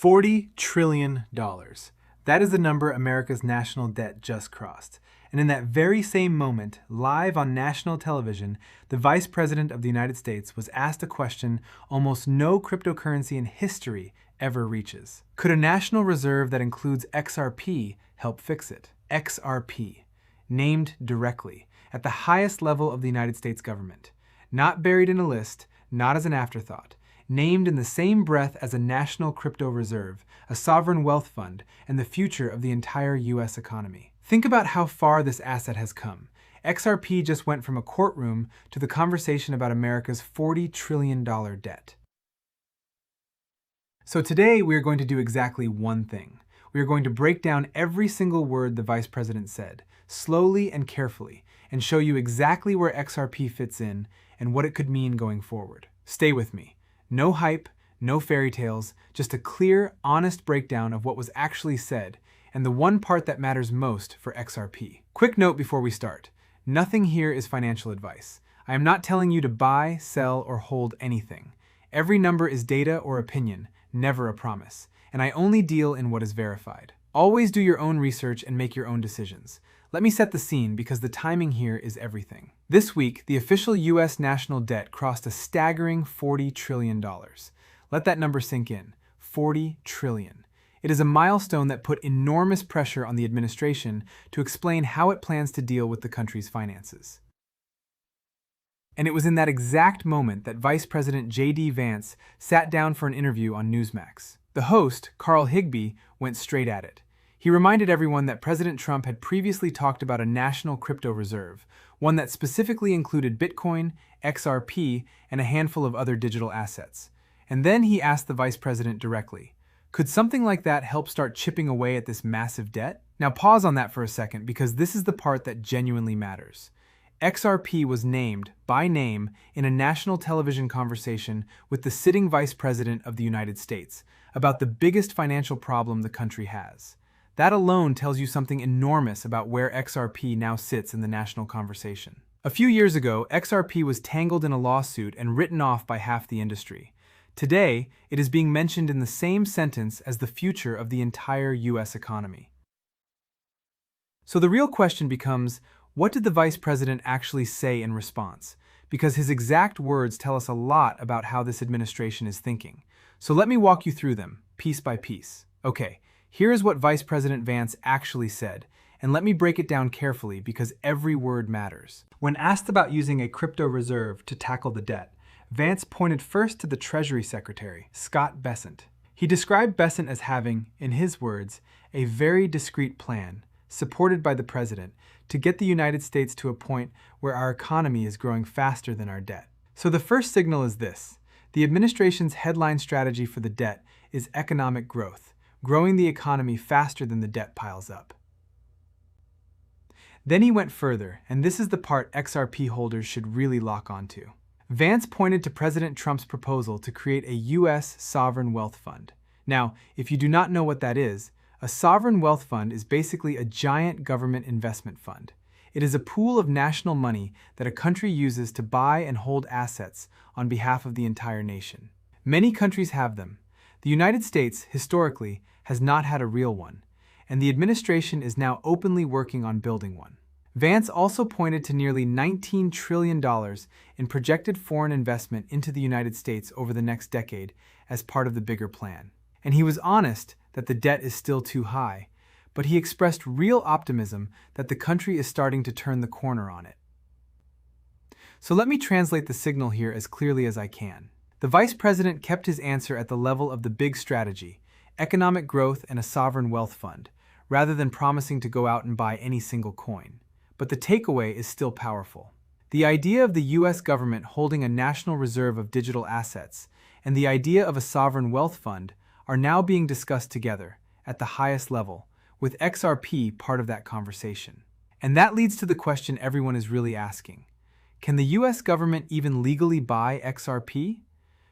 $40 trillion. That is the number America's national debt just crossed. And in that very same moment, live on national television, the Vice President of the United States was asked a question almost no cryptocurrency in history ever reaches. Could a national reserve that includes XRP help fix it? XRP, named directly, at the highest level of the United States government. Not buried in a list, not as an afterthought. Named in the same breath as a national crypto reserve, a sovereign wealth fund, and the future of the entire US economy. Think about how far this asset has come. XRP just went from a courtroom to the conversation about America's $40 trillion debt. So today we are going to do exactly one thing. We are going to break down every single word the Vice President said, slowly and carefully, and show you exactly where XRP fits in and what it could mean going forward. Stay with me. No hype, no fairy tales, just a clear, honest breakdown of what was actually said, and the one part that matters most for XRP. Quick note before we start. Nothing here is financial advice. I am not telling you to buy, sell, or hold anything. Every number is data or opinion, never a promise, and I only deal in what is verified. Always do your own research and make your own decisions. Let me set the scene because the timing here is everything. This week, the official US national debt crossed a staggering $40 trillion. Let that number sink in. 40 trillion. It is a milestone that put enormous pressure on the administration to explain how it plans to deal with the country's finances. And it was in that exact moment that Vice President JD Vance sat down for an interview on Newsmax. The host, Carl Higbie, went straight at it. He reminded everyone that President Trump had previously talked about a national crypto reserve, one that specifically included Bitcoin, XRP, and a handful of other digital assets. And then he asked the Vice President directly, could something like that help start chipping away at this massive debt? Now pause on that for a second because this is the part that genuinely matters. XRP was named, by name, in a national television conversation with the sitting Vice President of the United States about the biggest financial problem the country has. That alone tells you something enormous about where XRP now sits in the national conversation. A few years ago, XRP was tangled in a lawsuit and written off by half the industry. Today, it is being mentioned in the same sentence as the future of the entire US economy. So the real question becomes, what did the Vice President actually say in response? Because his exact words tell us a lot about how this administration is thinking. So let me walk you through them, piece by piece. Okay, here is what Vice President Vance actually said, and let me break it down carefully because every word matters. When asked about using a crypto reserve to tackle the debt, Vance pointed first to the Treasury Secretary, Scott Bessent. He described Bessent as having, in his words, a very discreet plan, supported by the President, to get the United States to a point where our economy is growing faster than our debt. So the first signal is this. The administration's headline strategy for the debt is economic growth, growing the economy faster than the debt piles up. Then he went further, and this is the part XRP holders should really lock onto. Vance pointed to President Trump's proposal to create a U.S. sovereign wealth fund. Now, if you do not know what that is, a sovereign wealth fund is basically a giant government investment fund. It is a pool of national money that a country uses to buy and hold assets on behalf of the entire nation. Many countries have them. The United States, historically, has not had a real one, and the administration is now openly working on building one. Vance also pointed to nearly $19 trillion in projected foreign investment into the United States over the next decade as part of the bigger plan. And he was honest that the debt is still too high, but he expressed real optimism that the country is starting to turn the corner on it. So let me translate the signal here as clearly as I can. The Vice President kept his answer at the level of the big strategy, economic growth and a sovereign wealth fund, rather than promising to go out and buy any single coin. But the takeaway is still powerful. The idea of the US government holding a national reserve of digital assets and the idea of a sovereign wealth fund are now being discussed together at the highest level, with XRP part of that conversation. And that leads to the question everyone is really asking. Can the US government even legally buy XRP?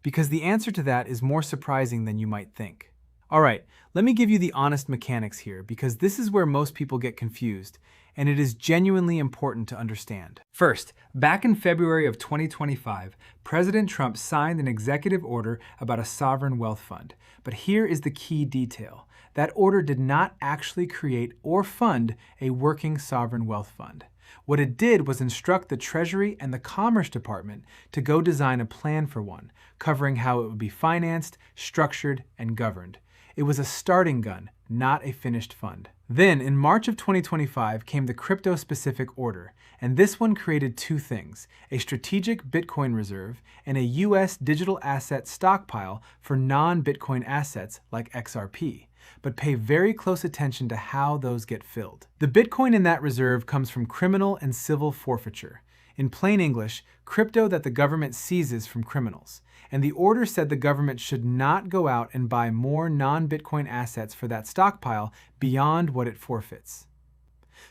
Because the answer to that is more surprising than you might think. All right, let me give you the honest mechanics here because this is where most people get confused, and it is genuinely important to understand. First, back in February of 2025, President Trump signed an executive order about a sovereign wealth fund, But here is the key detail. That order did not actually create or fund a working sovereign wealth fund. What it did was instruct the Treasury and the Commerce Department to go design a plan for one, covering how it would be financed, structured, and governed. It was a starting gun, not a finished fund. Then, in March of 2025, came the crypto-specific order, and this one created two things: a strategic Bitcoin reserve and a US Digital Asset Stockpile for non-Bitcoin assets like XRP. But pay very close attention to how those get filled. The Bitcoin in that reserve comes from criminal and civil forfeiture. In plain English, crypto that the government seizes from criminals. And the order said the government should not go out and buy more non-Bitcoin assets for that stockpile beyond what it forfeits.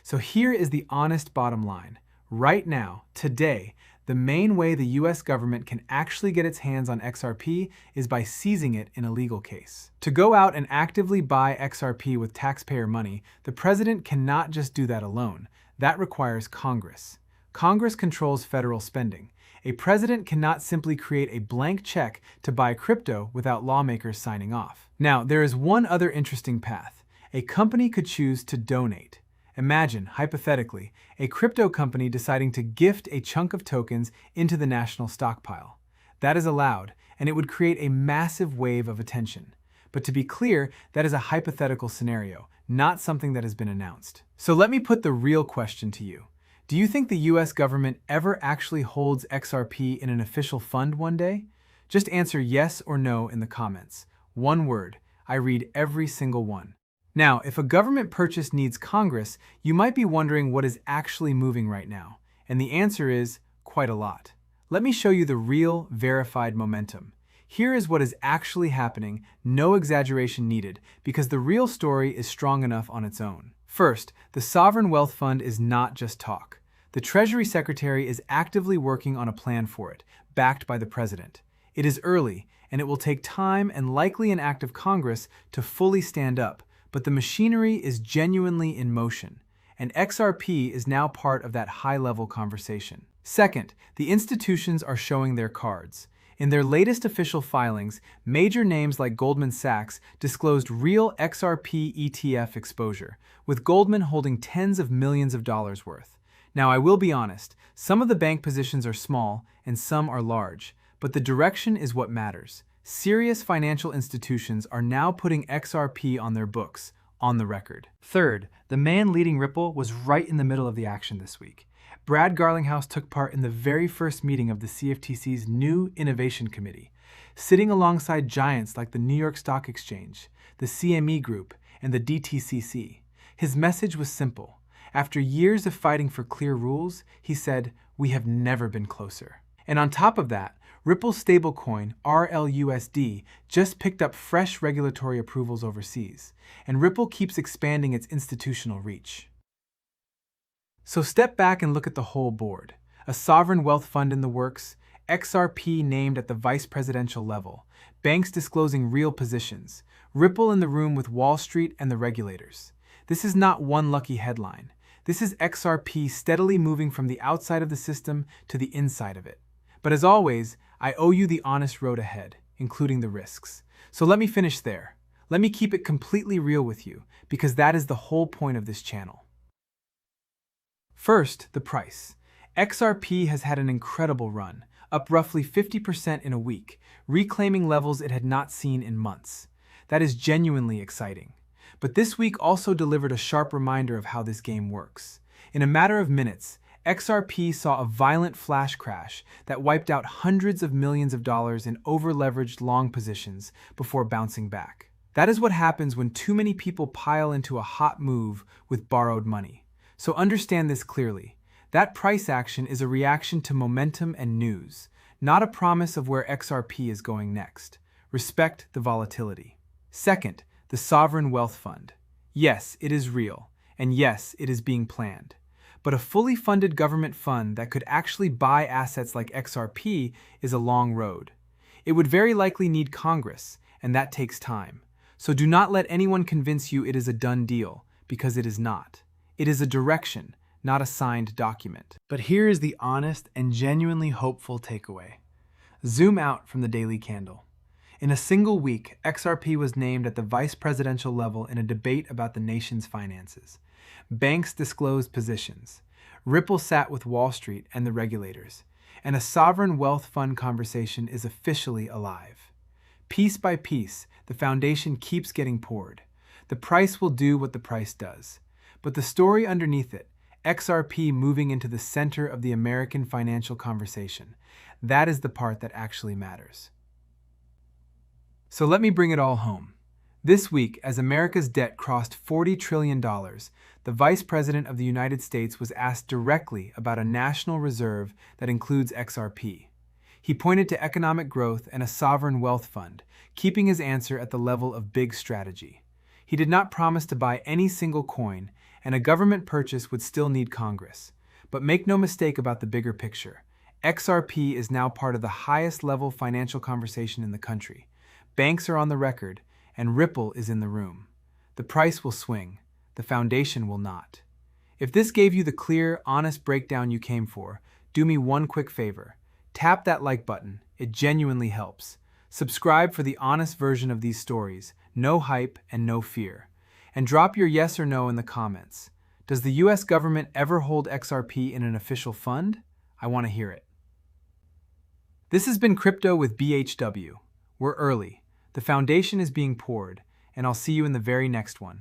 So here is the honest bottom line. Right now, today, the main way the US government can actually get its hands on XRP is by seizing it in a legal case. To go out and actively buy XRP with taxpayer money, the president cannot just do that alone. That requires Congress. Congress controls federal spending. A president cannot simply create a blank check to buy crypto without lawmakers signing off. Now, there is one other interesting path. A company could choose to donate. Imagine, hypothetically, a crypto company deciding to gift a chunk of tokens into the national stockpile. That is allowed, and it would create a massive wave of attention. But to be clear, that is a hypothetical scenario, not something that has been announced. So let me put the real question to you. Do you think the US government ever actually holds XRP in an official fund one day? Just answer yes or no in the comments. One word. I read every single one. Now, if a government purchase needs Congress, you might be wondering what is actually moving right now. And the answer is quite a lot. Let me show you the real, verified momentum. Here is what is actually happening, no exaggeration needed, because the real story is strong enough on its own. First, the Sovereign Wealth Fund is not just talk. The Treasury Secretary is actively working on a plan for it, backed by the President. It is early, and it will take time and likely an act of Congress to fully stand up, but the machinery is genuinely in motion, and XRP is now part of that high-level conversation. Second, the institutions are showing their cards. In their latest official filings, major names like Goldman Sachs disclosed real XRP ETF exposure, with Goldman holding tens of millions of dollars worth. Now, I will be honest, some of the bank positions are small and some are large, but the direction is what matters. Serious financial institutions are now putting XRP on their books, on the record. Third, the man leading Ripple was right in the middle of the action this week. Brad Garlinghouse took part in the very first meeting of the CFTC's new Innovation Committee, sitting alongside giants like the New York Stock Exchange, the CME Group, and the DTCC. His message was simple. After years of fighting for clear rules, he said, "We have never been closer." And on top of that, Ripple's stablecoin, RLUSD, just picked up fresh regulatory approvals overseas, and Ripple keeps expanding its institutional reach. So step back and look at the whole board. A sovereign wealth fund in the works, XRP named at the vice presidential level, banks disclosing real positions, Ripple in the room with Wall Street and the regulators. This is not one lucky headline. This is XRP steadily moving from the outside of the system to the inside of it. But as always, I owe you the honest road ahead, including the risks. So let me finish there. Let me keep it completely real with you, because that is the whole point of this channel. First, the price. XRP has had an incredible run, up roughly 50% in a week, reclaiming levels it had not seen in months. That is genuinely exciting. But this week also delivered a sharp reminder of how this game works. In a matter of minutes, XRP saw a violent flash crash that wiped out hundreds of millions of dollars in over-leveraged long positions before bouncing back. That is what happens when too many people pile into a hot move with borrowed money. So understand this clearly. That price action is a reaction to momentum and news, not a promise of where XRP is going next. Respect the volatility. Second, the Sovereign Wealth Fund. Yes, it is real, and yes, it is being planned. But a fully funded government fund that could actually buy assets like XRP is a long road. It would very likely need Congress, and that takes time. So do not let anyone convince you it is a done deal, because it is not. It is a direction, not a signed document. But here is the honest and genuinely hopeful takeaway. Zoom out from the daily candle. In a single week, XRP was named at the vice presidential level in a debate about the nation's finances. Banks disclosed positions. Ripple sat with Wall Street and the regulators. And a sovereign wealth fund conversation is officially alive. Piece by piece, the foundation keeps getting poured. The price will do what the price does. But the story underneath it, XRP moving into the center of the American financial conversation, that is the part that actually matters. So let me bring it all home. This week, as America's debt crossed $40 trillion, the Vice President of the United States was asked directly about a national reserve that includes XRP. He pointed to economic growth and a sovereign wealth fund, keeping his answer at the level of big strategy. He did not promise to buy any single coin, and a government purchase would still need Congress. But make no mistake about the bigger picture. XRP is now part of the highest level financial conversation in the country. Banks are on the record, and Ripple is in the room. The price will swing. The foundation will not. If this gave you the clear, honest breakdown you came for, do me one quick favor. Tap that like button. It genuinely helps. Subscribe for the honest version of these stories, no hype and no fear. And drop your yes or no in the comments. Does the US government ever hold XRP in an official fund? I want to hear it. This has been Crypto with BHW. We're early. The foundation is being poured, and I'll see you in the very next one.